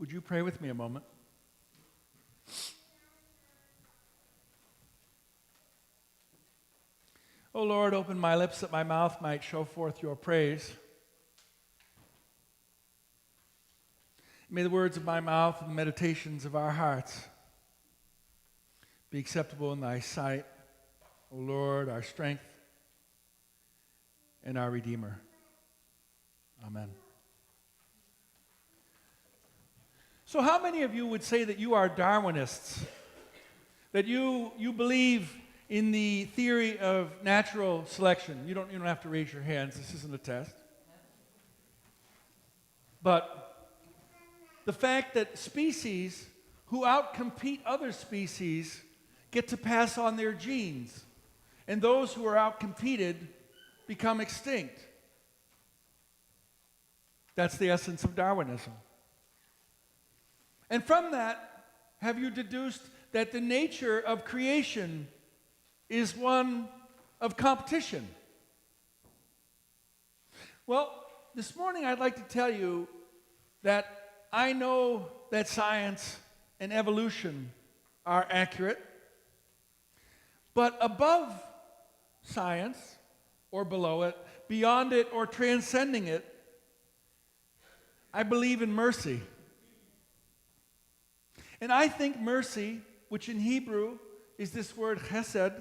Would you pray with me a moment? O Lord, open my lips that my mouth might show forth your praise. May the words of my mouth and the meditations of our hearts be acceptable in thy sight, O Lord, our strength and our Redeemer. Amen. So how many of you would say that you are Darwinists? That you believe in the theory of natural selection? You don't have to raise your hands. This isn't a test. But the fact that species who outcompete other species get to pass on their genes, and those who are outcompeted become extinct. That's the essence of Darwinism. And from that, have you deduced that the nature of creation is one of competition? Well, this morning I'd like to tell you that I know that science and evolution are accurate, but above science or below it, beyond it or transcending it, I believe in mercy. And I think mercy, which in Hebrew is this word chesed,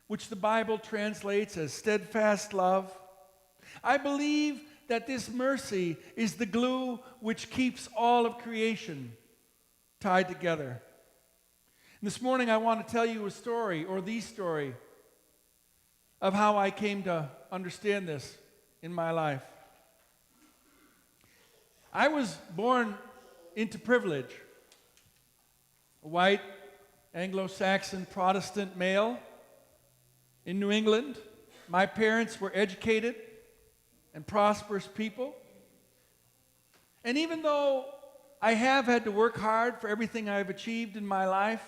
which the Bible translates as steadfast love, I believe that this mercy is the glue which keeps all of creation tied together. And this morning I want to tell you a story, or the story, of how I came to understand this in my life. I was born into privilege. A white, Anglo-Saxon, Protestant male in New England. My parents were educated and prosperous people. And even though I have had to work hard for everything I've achieved in my life,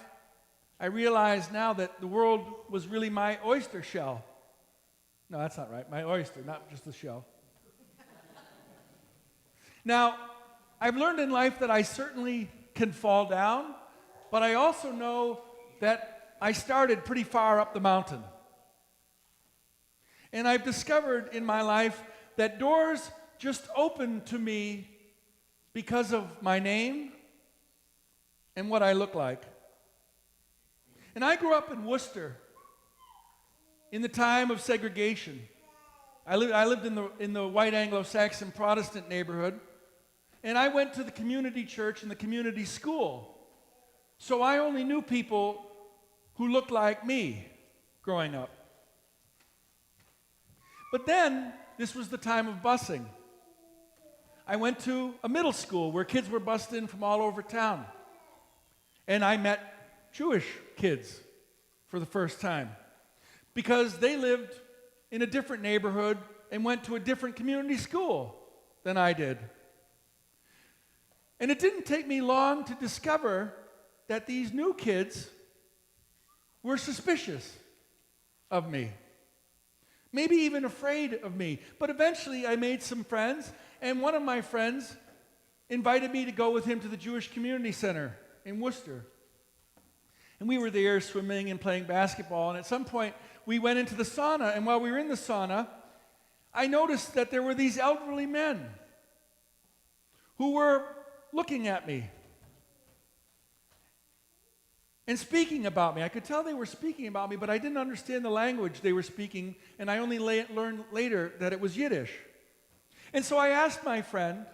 I realize now that the world was really my oyster shell. No, that's not right. My oyster, not just the shell. Now, I've learned in life that I certainly can fall down, but I also know that I started pretty far up the mountain. And I've discovered in my life that doors just open to me because of my name and what I look like. And I grew up in Worcester in the time of segregation. I lived in the white Anglo-Saxon Protestant neighborhood, and I went to the community church and the community school. So I only knew people who looked like me growing up. But then, this was the time of busing. I went to a middle school where kids were bused in from all over town. And I met Jewish kids for the first time because they lived in a different neighborhood and went to a different community school than I did. And it didn't take me long to discover that these new kids were suspicious of me. Maybe even afraid of me. But eventually I made some friends, and one of my friends invited me to go with him to the Jewish Community Center in Worcester. And we were there swimming and playing basketball, and at some point we went into the sauna, and while we were in the sauna, I noticed that there were these elderly men who were looking at me and speaking about me. I could tell they were speaking about me, but I didn't understand the language they were speaking, and I only learned later that it was Yiddish. And so I asked my friend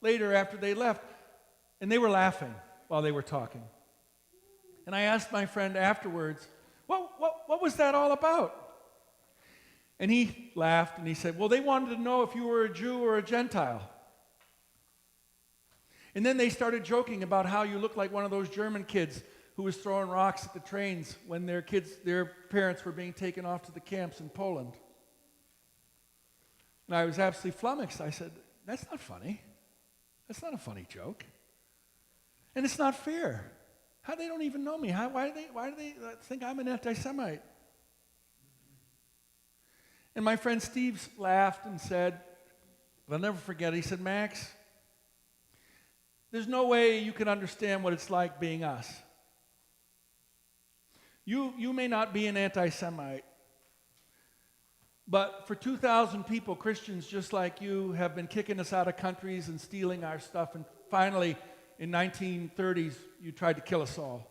later after they left, and they were laughing while they were talking. And I asked my friend afterwards, what was that all about? And he laughed and he said, well, they wanted to know if you were a Jew or a Gentile. And then they started joking about how you looked like one of those German kids who was throwing rocks at the trains when their parents were being taken off to the camps in Poland. And I was absolutely flummoxed. I said, that's not funny. That's not a funny joke. And it's not fair. How they don't even know me? Why do they think I'm an anti-Semite? And my friend Steve laughed and said, I'll never forget it, he said, Max, there's no way you can understand what it's like being us. You may not be an anti-Semite, but for 2,000 people, Christians just like you, have been kicking us out of countries and stealing our stuff, and finally, in 1930s, you tried to kill us all.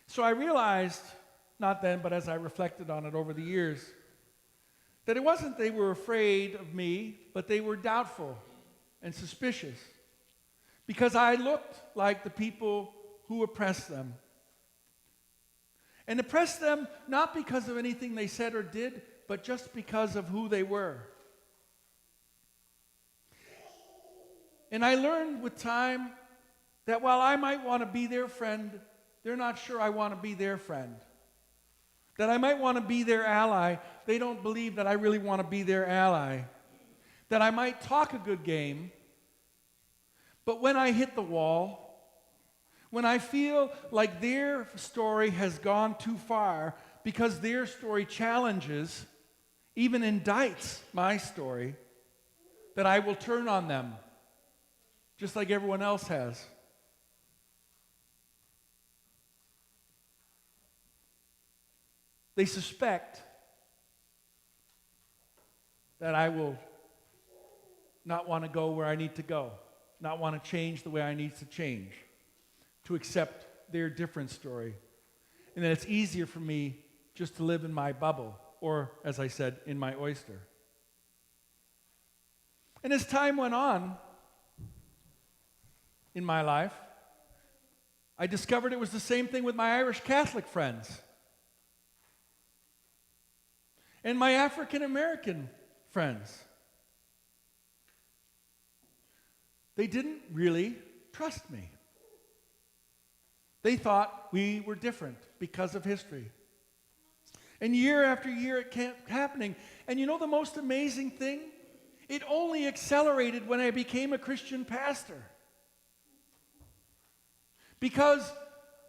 So I realized, not then, but as I reflected on it over the years, that it wasn't they were afraid of me, but they were doubtful and suspicious because I looked like the people who oppressed them. And oppressed them not because of anything they said or did, but just because of who they were. And I learned with time that while I might want to be their friend, they're not sure I want to be their friend. That I might want to be their ally, they don't believe that I really want to be their ally. That I might talk a good game, but when I hit the wall, when I feel like their story has gone too far because their story challenges, even indicts my story, that I will turn on them, just like everyone else has. They suspect that I will not want to go where I need to go, not want to change the way I need to change, to accept their different story. And that it's easier for me just to live in my bubble, or, as I said, in my oyster. And as time went on in my life, I discovered it was the same thing with my Irish Catholic friends and my African American friends. They didn't really trust me. They thought we were different because of history. And year after year it kept happening. And you know the most amazing thing? It only accelerated when I became a Christian pastor. Because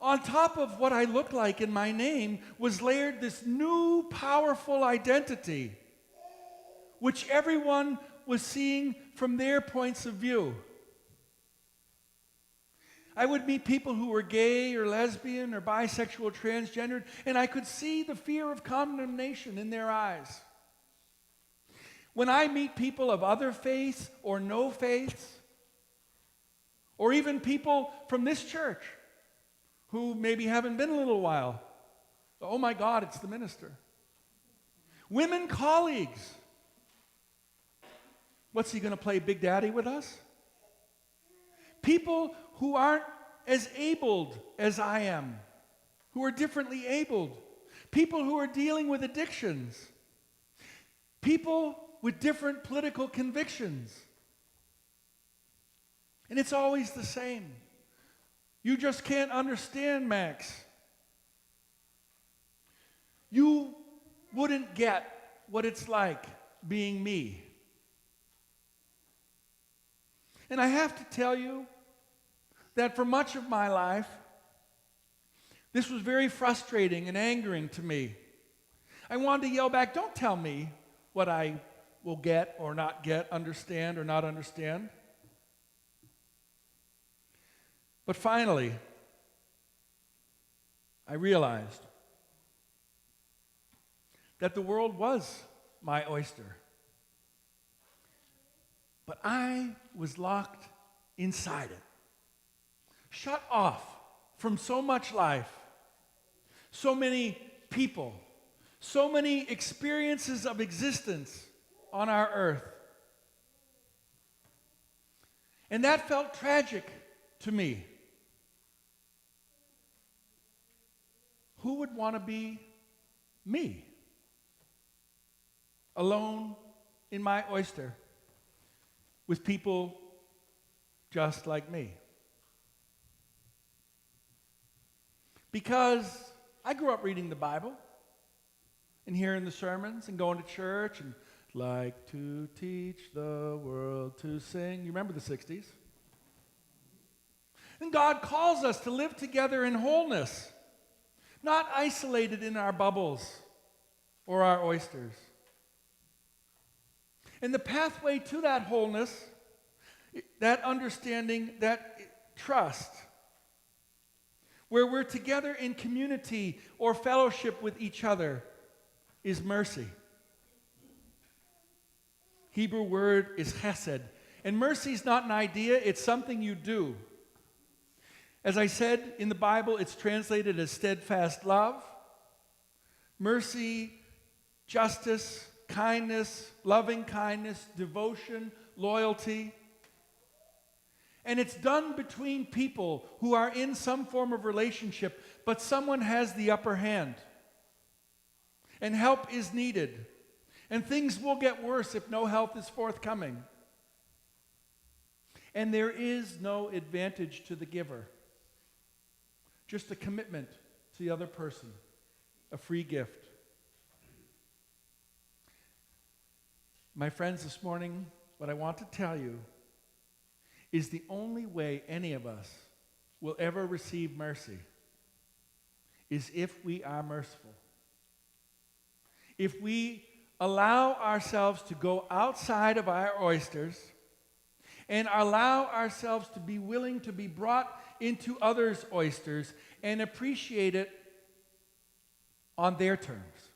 on top of what I looked like in my name was layered this new powerful identity, which everyone was seeing from their points of view. I would meet people who were gay or lesbian or bisexual or transgendered, and I could see the fear of condemnation in their eyes. When I meet people of other faiths or no faiths, or even people from this church who maybe haven't been a little while, oh my God, it's the minister. Women colleagues, what's he going to play Big Daddy with us? People who aren't as abled as I am, who are differently abled, people who are dealing with addictions, people with different political convictions. And it's always the same. You just can't understand, Max. You wouldn't get what it's like being me. And I have to tell you that for much of my life, this was very frustrating and angering to me. I wanted to yell back, don't tell me what I will get or not get, understand or not understand. But finally, I realized that the world was my oyster. But I was locked inside it, shut off from so much life, so many people, so many experiences of existence on our earth. And that felt tragic to me. Who would want to be me? Alone in my oyster with people just like me. Because I grew up reading the Bible and hearing the sermons and going to church and like to teach the world to sing. You remember the 60s? And God calls us to live together in wholeness, not isolated in our bubbles or our oysters. And the pathway to that wholeness, that understanding, that trust, where we're together in community or fellowship with each other, is mercy. Hebrew word is chesed. And mercy is not an idea, it's something you do. As I said, in the Bible, it's translated as steadfast love. Mercy, justice, kindness, loving kindness, devotion, loyalty. And it's done between people who are in some form of relationship, but someone has the upper hand. And help is needed. And things will get worse if no help is forthcoming. And there is no advantage to the giver. Just a commitment to the other person, a free gift. My friends, this morning, what I want to tell you is the only way any of us will ever receive mercy is if we are merciful. If we allow ourselves to go outside of our oysters and allow ourselves to be willing to be brought into others' oysters and appreciate it on their terms.